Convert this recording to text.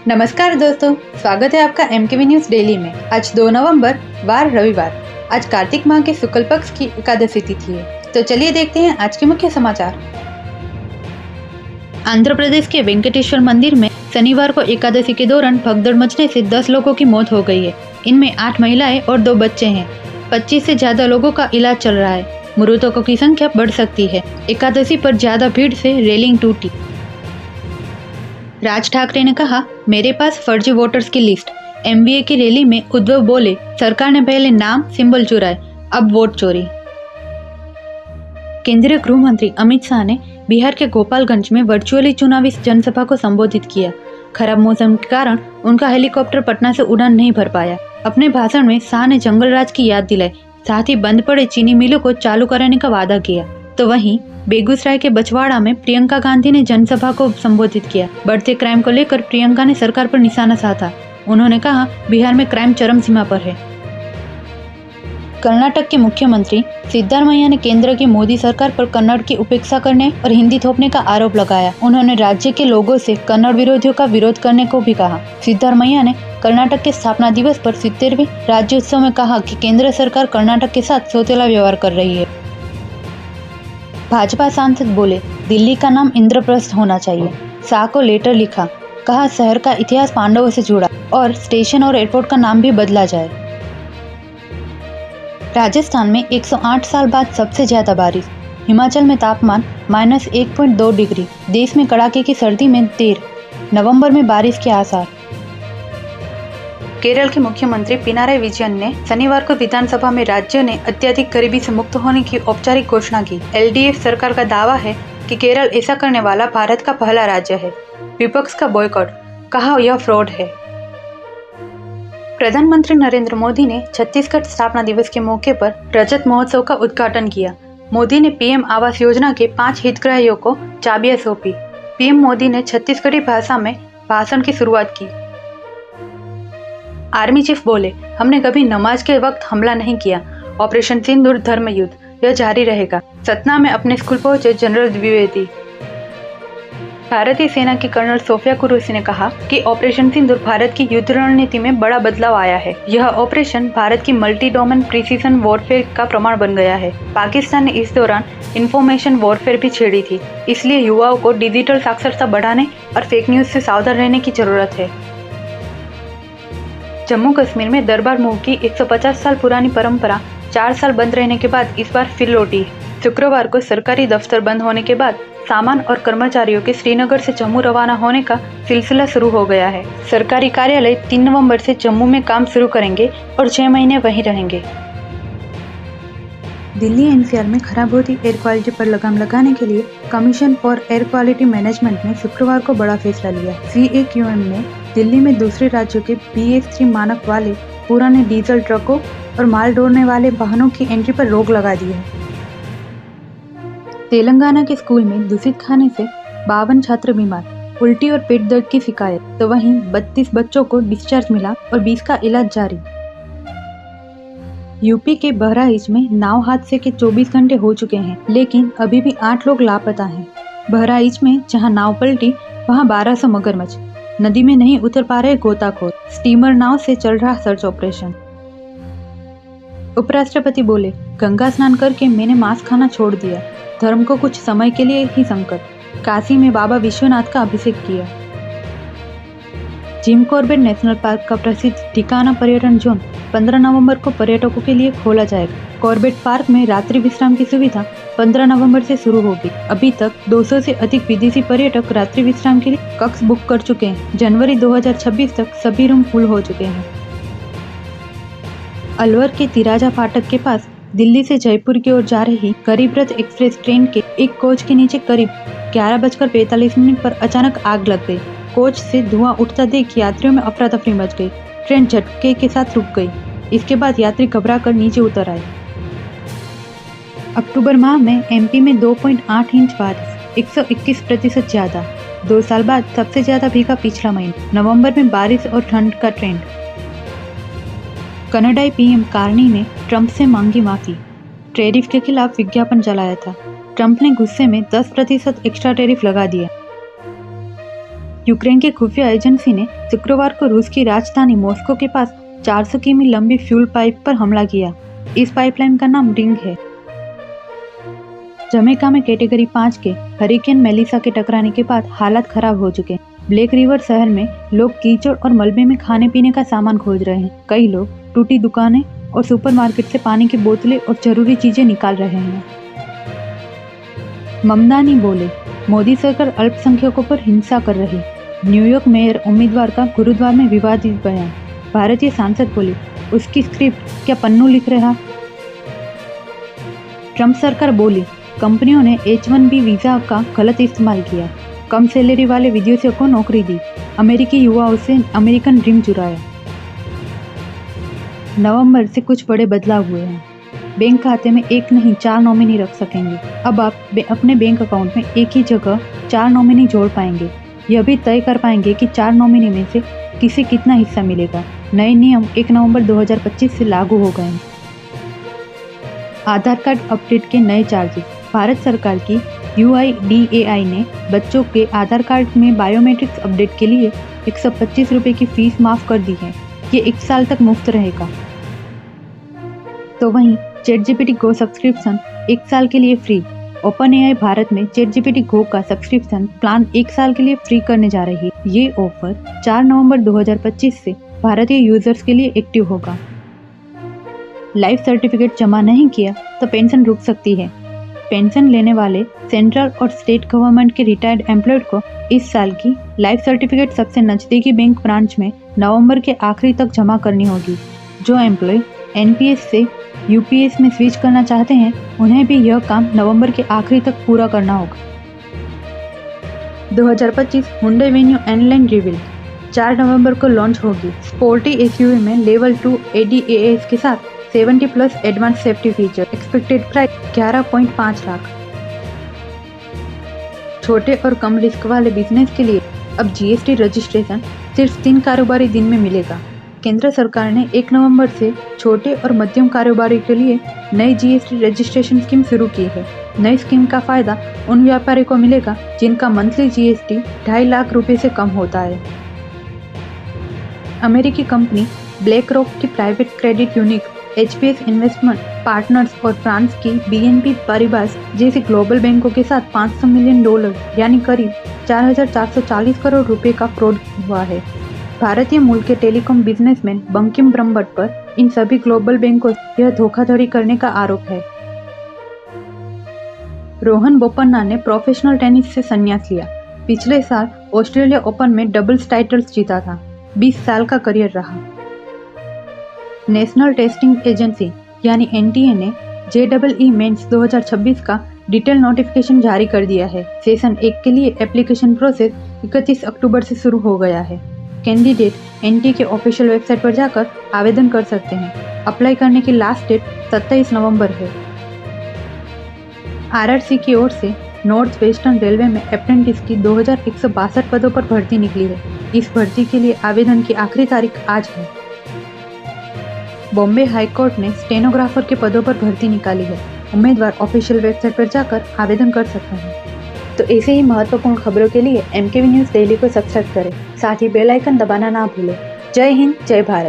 नमस्कार दोस्तों, स्वागत है आपका एमकेवी न्यूज डेली में। आज 2 नवंबर वार रविवार। आज कार्तिक माह के शुक्ल पक्ष की एकादशी तिथि है। तो चलिए देखते हैं आज के मुख्य समाचार। आंध्र प्रदेश के वेंकटेश्वर मंदिर में शनिवार को एकादशी के दौरान भगदड़ मचने से 10 लोगों की मौत हो गई है। इनमें 8 महिलाएं और 2 बच्चे हैं। 25 से ज्यादा लोगों का इलाज चल रहा है। मृतकों की संख्या बढ़ सकती है। एकादशी पर ज्यादा भीड़ से रेलिंग टूटी। राज ठाकरे ने कहा, मेरे पास फर्जी वोटर्स की लिस्ट। एमबीए की रैली में उद्धव बोले, सरकार ने पहले नाम सिंबल चुराए, अब वोट चोरी। केंद्रीय गृह मंत्री अमित शाह ने बिहार के गोपालगंज में वर्चुअली चुनावी जनसभा को संबोधित किया। खराब मौसम के कारण उनका हेलीकॉप्टर पटना से उड़ान नहीं भर पाया। अपने भाषण में शाह ने जंगल राज की याद दिलाई, साथ ही बंद पड़े चीनी मिलों को चालू कराने का वादा किया। तो वहीं बेगूसराय के बछवाड़ा में प्रियंका गांधी ने जनसभा को संबोधित किया। बढ़ते क्राइम को लेकर प्रियंका ने सरकार पर निशाना साधा। उन्होंने कहा, बिहार में क्राइम चरम सीमा पर है। कर्नाटक के मुख्यमंत्री सिद्धारमैया ने केंद्र की मोदी सरकार पर कन्नड़ की उपेक्षा करने और हिंदी थोपने का आरोप लगाया। उन्होंने राज्य के लोगों से कन्नड़ विरोधियों का विरोध करने को भी कहा। सिद्धारमैया ने कर्नाटक के स्थापना दिवस पर 70वें राज्योत्सव में कहा कि केंद्र सरकार कर्नाटक के साथ सौतेला व्यवहार कर रही है। भाजपा सांसद बोले, दिल्ली का नाम इंद्रप्रस्थ होना चाहिए। शाह को लेटर लिखा, कहा शहर का इतिहास पांडवों से जुड़ा और स्टेशन और एयरपोर्ट का नाम भी बदला जाए। राजस्थान में 108 साल बाद सबसे ज्यादा बारिश। हिमाचल में तापमान -1.2 डिग्री। देश में कड़ाके की सर्दी में देर। नवंबर में बारिश के आसार। केरल के मुख्यमंत्री पिनाराई विजयन ने शनिवार को विधानसभा में राज्य ने अत्यधिक गरीबी से मुक्त होने की औपचारिक घोषणा की। एलडीएफ सरकार का दावा है कि केरल ऐसा करने वाला भारत का पहला राज्य है। विपक्ष का बॉयकॉट, कहा यह फ्रॉड है। प्रधानमंत्री नरेंद्र मोदी ने छत्तीसगढ़ स्थापना दिवस के मौके पर रजत महोत्सव का उद्घाटन किया। मोदी ने पीएम आवास योजना के 5 हितग्राहियों को चाबियां सौंपी। पीएम मोदी ने छत्तीसगढ़ी भाषा में भाषण की शुरुआत की। आर्मी चीफ बोले, हमने कभी नमाज के वक्त हमला नहीं किया। ऑपरेशन सिंदूर धर्म युद्ध, यह जारी रहेगा। सतना में अपने स्कूल पहुंचे जनरल द्विवेदी। भारतीय सेना की कर्नल सोफिया कुरैशी ने कहा कि ऑपरेशन सिंदूर भारत की युद्ध रणनीति में बड़ा बदलाव आया है। यह ऑपरेशन भारत की मल्टी डोमेन प्रिसीजन वॉरफेयर का प्रमाण बन गया है। पाकिस्तान ने इस दौरान इंफॉर्मेशन वॉरफेयर भी छेड़ी थी। इसलिए युवाओं को डिजिटल साक्षरता बढ़ाने और फेक न्यूज से सावधान रहने की जरूरत है। जम्मू कश्मीर में दरबार मूव की 150 साल पुरानी परंपरा 4 साल बंद रहने के बाद इस बार फिर लौटी। शुक्रवार को सरकारी दफ्तर बंद होने के बाद सामान और कर्मचारियों के श्रीनगर से जम्मू रवाना होने का सिलसिला शुरू हो गया है। सरकारी कार्यालय 3 नवंबर से जम्मू में काम शुरू करेंगे और 6 महीने वहीं रहेंगे। दिल्ली एनसीआर में खराब होती एयर क्वालिटी पर लगाम लगाने के लिए commission for air quality management ने शुक्रवार को बड़ा फैसला लिया। CAQM ने दिल्ली में दूसरे राज्यों के BS3 मानक वाले पुराने डीजल ट्रकों और माल ढोने वाले वाहनों की एंट्री पर रोक लगा दी है। तेलंगाना के स्कूल में दूषित खाने से 52 छात्र बीमार। उल्टी और पेट दर्द की शिकायत। तो वहीं 32 बच्चों को डिस्चार्ज मिला और 20 का इलाज जारी। यूपी के बहराइच में नाव हादसे के 24 घंटे हो चुके हैं, लेकिन अभी भी 8 लोग लापता हैं। बहराइच में जहां नाव पलटी, वहां 1200 मगरमच्छ। नदी में नहीं उतर पा रहे गोताखोर। स्टीमर नाव से चल रहा सर्च ऑपरेशन। उपराष्ट्रपति बोले, गंगा स्नान करके मैंने मांस खाना छोड़ दिया। धर्म को कुछ समय के लिए ही संकट। काशी में बाबा विश्वनाथ का अभिषेक किया। जिम कॉर्बेट नेशनल पार्क का प्रसिद्ध ठिकाना पर्यटन जोन 15 नवंबर को पर्यटकों के लिए खोला जाएगा। कॉर्बेट पार्क में रात्रि विश्राम की सुविधा 15 नवंबर से शुरू होगी। अभी तक 200 से अधिक विदेशी पर्यटक रात्रि विश्राम के लिए कक्ष बुक कर चुके हैं। जनवरी 2026 तक सभी रूम फुल हो चुके हैं। अलवर के तिराजा फाटक के पास दिल्ली से जयपुर की ओर जा रही गरीब रथ एक्सप्रेस ट्रेन के एक कोच के नीचे करीब 11:45 पर अचानक आग लग गई। कोच से धुआं उठता देख यात्रियों में अफरा तफरी मच गई। ट्रेन झटके के साथ रुक गई। इसके बाद यात्री घबराकर नीचे उतर आए। अक्टूबर माह में एमपी में 2.8 इंच बारिश, 121% ज्यादा। 2 साल बाद सबसे ज्यादा भीगा पिछला महीना। नवंबर में बारिश और ठंड का ट्रेंड। कनाडाई पीएम कार्नी ने ट्रंप से मांगी माफी। टैरिफ के खिलाफ विज्ञापन चलाया था। ट्रंप ने गुस्से में 10% एक्स्ट्रा टैरिफ लगा दिया। यूक्रेन की खुफिया एजेंसी ने शुक्रवार को रूस की राजधानी मॉस्को के पास 400 किमी लंबी फ्यूल पाइप पर हमला किया। इस पाइपलाइन का नाम रिंग है। जमैका में कैटेगरी 5 के हरिकेन मेलिसा के टकराने के बाद हालात खराब हो चुके हैं। ब्लैक रिवर शहर में लोग कीचड़ और मलबे में खाने पीने का सामान खोज रहे हैं। कई लोग टूटी दुकानें और सुपरमार्केट से पानी की बोतलें और जरूरी चीजें निकाल रहे हैं। ममदानी बोले, मोदी सरकार अल्पसंख्यकों पर हिंसा कर रही। न्यूयॉर्क मेयर उम्मीदवार का गुरुद्वार में विवादित बयान। भारतीय सांसद बोले, उसकी स्क्रिप्ट क्या पन्नू लिख रहा। ट्रंप सरकार बोली, कंपनियों ने H-1B वीजा का गलत इस्तेमाल किया। कम सैलरी वाले विदेशियों को नौकरी दी। अमेरिकी युवाओं से अमेरिकन ड्रीम चुराया। नवंबर से कुछ बड़े बदलाव हुए हैं। बैंक खाते में एक नहीं 4 नॉमिनी रख सकेंगे। अब आप अपने बैंक अकाउंट में एक ही जगह 4 नॉमिनी जोड़ पाएंगे। यह भी तय कर पाएंगे कि 4 नॉमिनी में से किसे कितना हिस्सा मिलेगा। नए नियम 1 नवंबर 2025 से लागू हो गए हैं। आधार कार्ड अपडेट के नए चार्जेस। भारत सरकार की UIDAI ने बच्चों के आधार कार्ड में बायोमेट्रिक्स अपडेट के लिए 125 रुपये की फीस माफ कर दी है। ये 1 साल तक मुफ्त रहेगा। तो वहीं ChatGPT Go सब्सक्रिप्शन 1 साल के लिए फ्री। OpenAI भारत में ChatGPT Go का सब्सक्रिप्शन प्लान 1 साल के लिए फ्री करने जा रही है। ये ऑफर 4 नवंबर 2025 से भारतीय यूजर्स के लिए एक्टिव होगा। लाइफ सर्टिफिकेट जमा नहीं किया तो पेंशन रुक सकती है। पेंशन लेने वाले सेंट्रल और स्टेट गवर्नमेंट के रिटायर्ड एम्प्लॉयड को इस साल की लाइफ सर्टिफिकेट सबसे नजदीकी बैंक ब्रांच में नवंबर के आखिरी तक जमा करनी होगी। जो एम्प्लॉय NPS से UPS में स्विच करना चाहते हैं, उन्हें भी यह काम नवंबर के आखिरी तक पूरा करना होगा। 2025 हुंडई वेन्यू एनलाइन रिवील 4 नवंबर को लॉन्च होगी। स्पोर्टी SUV में लेवल 2 ADAS के साथ 70+ advance safety feature. Expected price 11.5 lakh. छोटे और कम रिस्क वाले बिजनेस के लिए अब GST रजिस्ट्रेशन सिर्फ 3 कारोबारी दिन में मिलेगा। केंद्र सरकार ने 1 नवंबर से छोटे और मध्यम कारोबारी के लिए नई GST रजिस्ट्रेशन स्कीम शुरू की है। नई स्कीम का फायदा उन व्यापारी को मिलेगा जिनका मंथली GST 2.5 लाख रुपए से कम होता है। अमेरिकी कंपनी ब्लैक रॉक की private credit unit HPS investment partners और फ्रांस की BNP पारिबास जैसी ग्लोबल बैंकों के साथ $500 मिलियन यानी करीब 4,440 करोड़ रुपए का फ्रॉड हुआ है। भारतीय मूल के टेलीकॉम बिजनेसमैन बंकिम ब्रह्मभट्ट पर इन सभी ग्लोबल बैंकों से यह धोखाधड़ी करने का आरोप है। रोहन बोपन्ना ने प्रोफेशनल टेनिस से संन्यास लिया। पिछले साल ऑस्ट्रेलिया ओपन में डबल्स टाइटल्स जीता था। 20 साल का करियर रहा। नेशनल टेस्टिंग एजेंसी यानी NTA ने JEE मेंस 2026 का डिटेल नोटिफिकेशन जारी कर दिया है। सेशन 1 के लिए एप्लीकेशन प्रोसेस 31 अक्टूबर से शुरू हो गया है। कैंडिडेट NTA के ऑफिशियल वेबसाइट पर जाकर आवेदन कर सकते हैं। अप्लाई करने की लास्ट डेट 27 नवंबर है। RRC की ओर से नॉर्थ वेस्टर्न रेलवे में अप्रेंटिस की 2162 पदों पर भर्ती निकली है। इस भर्ती के लिए आवेदन की आखिरी तारीख आज है। बॉम्बे हाई कोर्ट ने स्टेनोग्राफर के पदों पर भर्ती निकाली है। उम्मीदवार ऑफिशियल वेबसाइट पर जाकर आवेदन कर सकते हैं। तो ऐसे ही महत्वपूर्ण खबरों के लिए MKV न्यूज़ डेली को सब्सक्राइब करें। साथ ही बेल आइकन दबाना ना भूलें। जय हिंद, जय भारत।